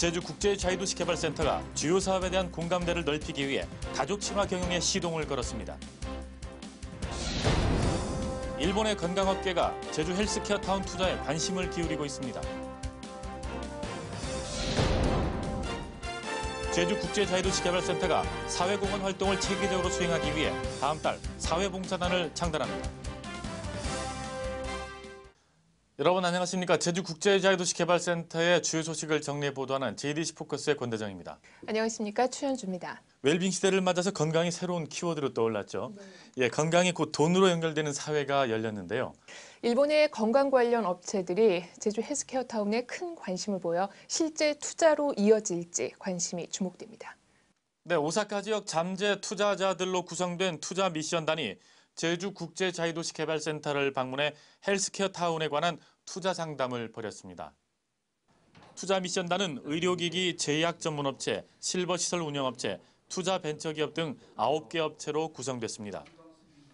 제주국제자유도시개발센터가 주요 사업에 대한 공감대를 넓히기 위해 가족 친화 경영에 시동을 걸었습니다. 일본의 건강업계가 제주 헬스케어 타운 투자에 관심을 기울이고 있습니다. 제주국제자유도시개발센터가 사회공헌 활동을 체계적으로 수행하기 위해 다음 달 사회봉사단을 창단합니다. 여러분 안녕하십니까. 제주국제자유도시개발센터의 주요 소식을 정리해 보도하는 JDC 포커스의 권대정입니다. 안녕하십니까. 추현주입니다. 웰빙 시대를 맞아서 건강이 새로운 키워드로 떠올랐죠. 예, 건강이 곧 돈으로 연결되는 사회가 열렸는데요. 일본의 건강 관련 업체들이 제주 헬스케어 타운에 큰 관심을 보여 실제 투자로 이어질지 관심이 주목됩니다. 네, 오사카 지역 잠재 투자자들로 구성된 투자 미션단이 제주국제자유도시개발센터를 방문해 헬스케어 타운에 관한 투자 상담을 벌였습니다. 투자 미션단은 의료기기 제약 전문업체, 실버시설 운영업체, 투자 벤처기업 등 9개 업체로 구성됐습니다.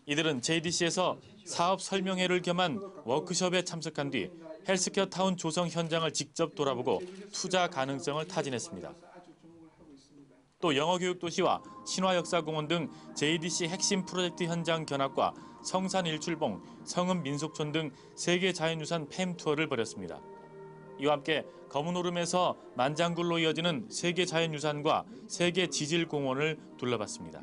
이들은 JDC에서 사업 설명회를 겸한 워크숍에 참석한 뒤 헬스케어 타운 조성 현장을 직접 돌아보고 투자 가능성을 타진했습니다. 또 영어교육도시와 신화역사공원 등 JDC 핵심 프로젝트 현장 견학과 성산일출봉, 성음민속촌 등 세계 자연유산 팸 투어를 벌였습니다. 이와 함께 검은 오름에서 만장굴로 이어지는 세계 자연유산과 세계 지질공원을 둘러봤습니다.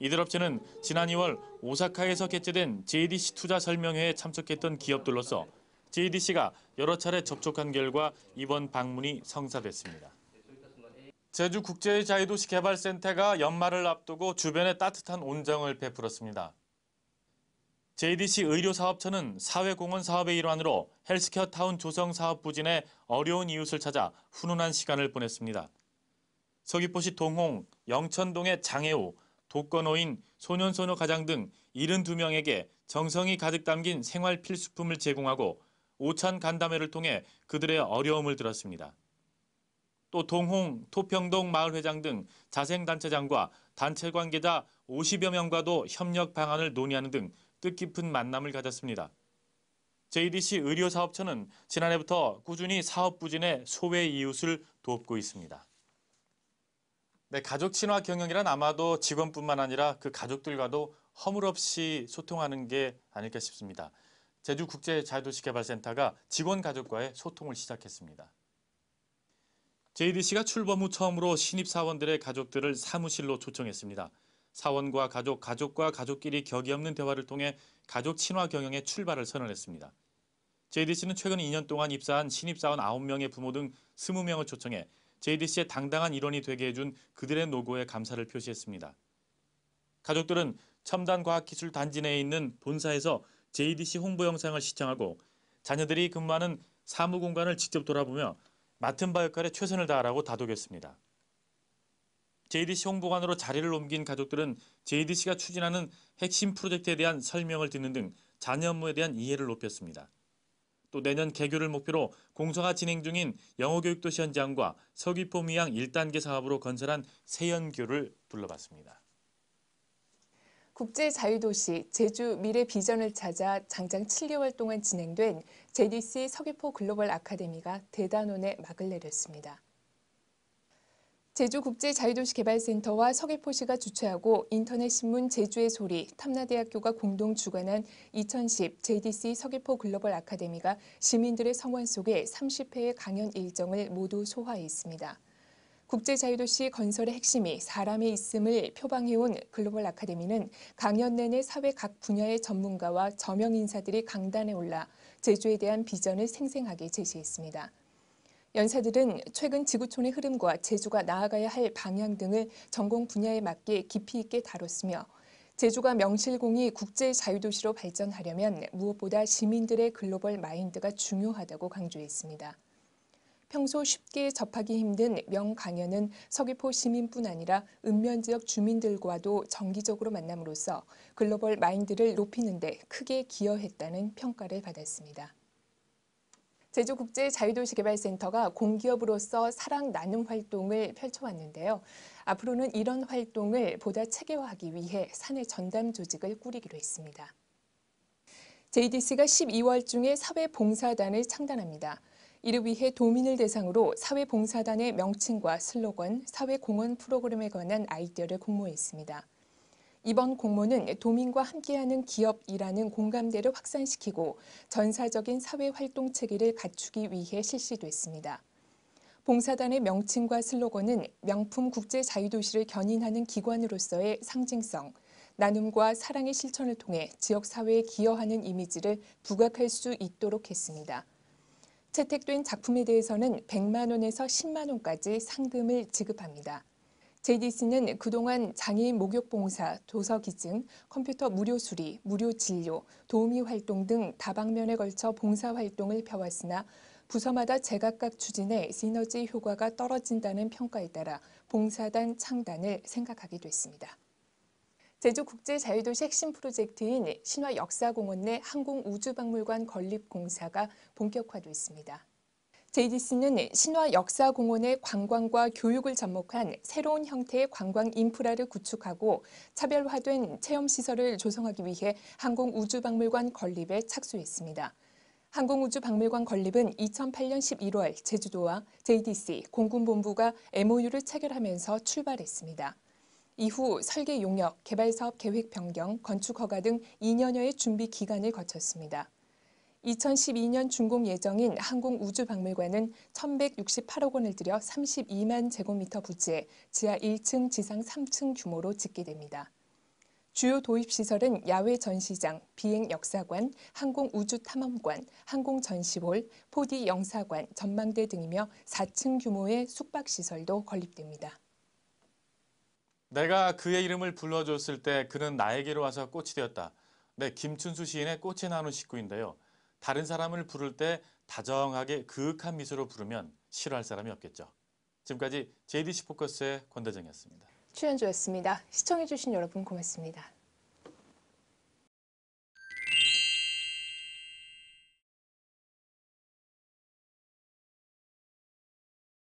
이들 업체는 지난 2월 오사카에서 개최된 JDC 투자 설명회에 참석했던 기업들로서 JDC가 여러 차례 접촉한 결과 이번 방문이 성사됐습니다. 제주국제자유도시개발센터가 연말을 앞두고 주변에 따뜻한 온정을 베풀었습니다. JDC 의료사업처는 사회공헌 사업의 일환으로 헬스케어 타운 조성 사업 부진에 어려운 이웃을 찾아 훈훈한 시간을 보냈습니다. 서귀포시 동홍, 영천동의 장애우, 독거노인, 소년소녀 가장 등 72명에게 정성이 가득 담긴 생활 필수품을 제공하고 오찬 간담회를 통해 그들의 어려움을 들었습니다. 또 동홍, 토평동 마을회장 등 자생단체장과 단체 관계자 50여 명과도 협력 방안을 논의하는 등 뜻깊은 만남을 가졌습니다. JDC 의료사업처는 지난해부터 꾸준히 사업 부진에 소외 이웃을 돕고 있습니다. 네, 가족 친화 경영이란 아마도 직원뿐만 아니라 그 가족들과도 허물없이 소통하는 게 아닐까 싶습니다. 제주국제자유도시개발센터가 직원 가족과의 소통을 시작했습니다. JDC가 출범 후 처음으로 신입사원들의 가족들을 사무실로 초청했습니다. 사원과 가족, 가족과 가족끼리 격이 없는 대화를 통해 가족 친화 경영의 출발을 선언했습니다. JDC는 최근 2년 동안 입사한 신입사원 9명의 부모 등 20명을 초청해 JDC의 당당한 일원이 되게 해준 그들의 노고에 감사를 표시했습니다. 가족들은 첨단과학기술 단지 내에 있는 본사에서 JDC 홍보 영상을 시청하고 자녀들이 근무하는 사무공간을 직접 돌아보며 맡은 바 역할에 최선을 다하라고 다독였습니다. JDC 홍보관으로 자리를 옮긴 가족들은 JDC가 추진하는 핵심 프로젝트에 대한 설명을 듣는 등 자녀 업무에 대한 이해를 높였습니다. 또 내년 개교를 목표로 공사가 진행 중인 영어교육도시 현장과 서귀포 미양 1단계 사업으로 건설한 세연교를 둘러봤습니다. 국제자유도시 제주 미래 비전을 찾아 장장 7개월 동안 진행된 JDC 서귀포 글로벌 아카데미가 대단원에 막을 내렸습니다. 제주국제자유도시개발센터와 서귀포시가 주최하고 인터넷신문 제주의 소리, 탐나대학교가 공동 주관한 2010 JDC 서귀포 글로벌 아카데미가 시민들의 성원 속에 30회의 강연 일정을 모두 소화했습니다. 국제자유도시 건설의 핵심이 사람에 있음을 표방해온 글로벌 아카데미는 강연 내내 사회 각 분야의 전문가와 저명 인사들이 강단에 올라 제주에 대한 비전을 생생하게 제시했습니다. 연사들은 최근 지구촌의 흐름과 제주가 나아가야 할 방향 등을 전공 분야에 맞게 깊이 있게 다뤘으며 제주가 명실공히 국제자유도시로 발전하려면 무엇보다 시민들의 글로벌 마인드가 중요하다고 강조했습니다. 평소 쉽게 접하기 힘든 명강연은 서귀포 시민뿐 아니라 읍면지역 주민들과도 정기적으로 만남으로써 글로벌 마인드를 높이는 데 크게 기여했다는 평가를 받았습니다. 제주국제자유도시개발센터가 공기업으로서 사랑 나눔 활동을 펼쳐왔는데요. 앞으로는 이런 활동을 보다 체계화하기 위해 사내 전담 조직을 꾸리기로 했습니다. JDC가 12월 중에 사회봉사단을 창단합니다. 이를 위해 도민을 대상으로 사회봉사단의 명칭과 슬로건, 사회공헌 프로그램에 관한 아이디어를 공모했습니다. 이번 공모는 도민과 함께하는 기업이라는 공감대를 확산시키고 전사적인 사회활동 체계를 갖추기 위해 실시됐습니다. 봉사단의 명칭과 슬로건은 명품 국제 자유도시를 견인하는 기관으로서의 상징성, 나눔과 사랑의 실천을 통해 지역사회에 기여하는 이미지를 부각할 수 있도록 했습니다. 채택된 작품에 대해서는 100만 원에서 10만 원까지 상금을 지급합니다. JDC는 그동안 장애인 목욕봉사, 도서기증, 컴퓨터 무료 수리, 무료 진료, 도우미 활동 등 다방면에 걸쳐 봉사활동을 펴왔으나 부서마다 제각각 추진에 시너지 효과가 떨어진다는 평가에 따라 봉사단 창단을 생각하게 됐습니다. 제주국제자유도시 핵심 프로젝트인 신화역사공원 내 항공우주박물관 건립 공사가 본격화됐습니다. JDC는 신화역사공원의 관광과 교육을 접목한 새로운 형태의 관광 인프라를 구축하고 차별화된 체험시설을 조성하기 위해 항공우주박물관 건립에 착수했습니다. 항공우주박물관 건립은 2008년 11월 제주도와 JDC, 공군본부가 MOU를 체결하면서 출발했습니다. 이후 설계 용역, 개발사업 계획 변경, 건축 허가 등 2년여의 준비 기간을 거쳤습니다. 2012년 준공 예정인 항공우주박물관은 1,168억 원을 들여 32만 제곱미터 부지에 지하 1층, 지상 3층 규모로 짓게 됩니다. 주요 도입시설은 야외 전시장, 비행 역사관, 항공우주탐험관, 항공전시홀, 4D 영사관, 전망대 등이며 4층 규모의 숙박시설도 건립됩니다. 내가 그의 이름을 불러줬을 때 그는 나에게로 와서 꽃이 되었다. 네, 김춘수 시인의 꽃이 나는 식구인데요. 다른 사람을 부를 때 다정하게 그윽한 미소로 부르면 싫어할 사람이 없겠죠. 지금까지 JDC 포커스의 권대정이었습니다. 출연주였습니다. 시청해주신 여러분 고맙습니다.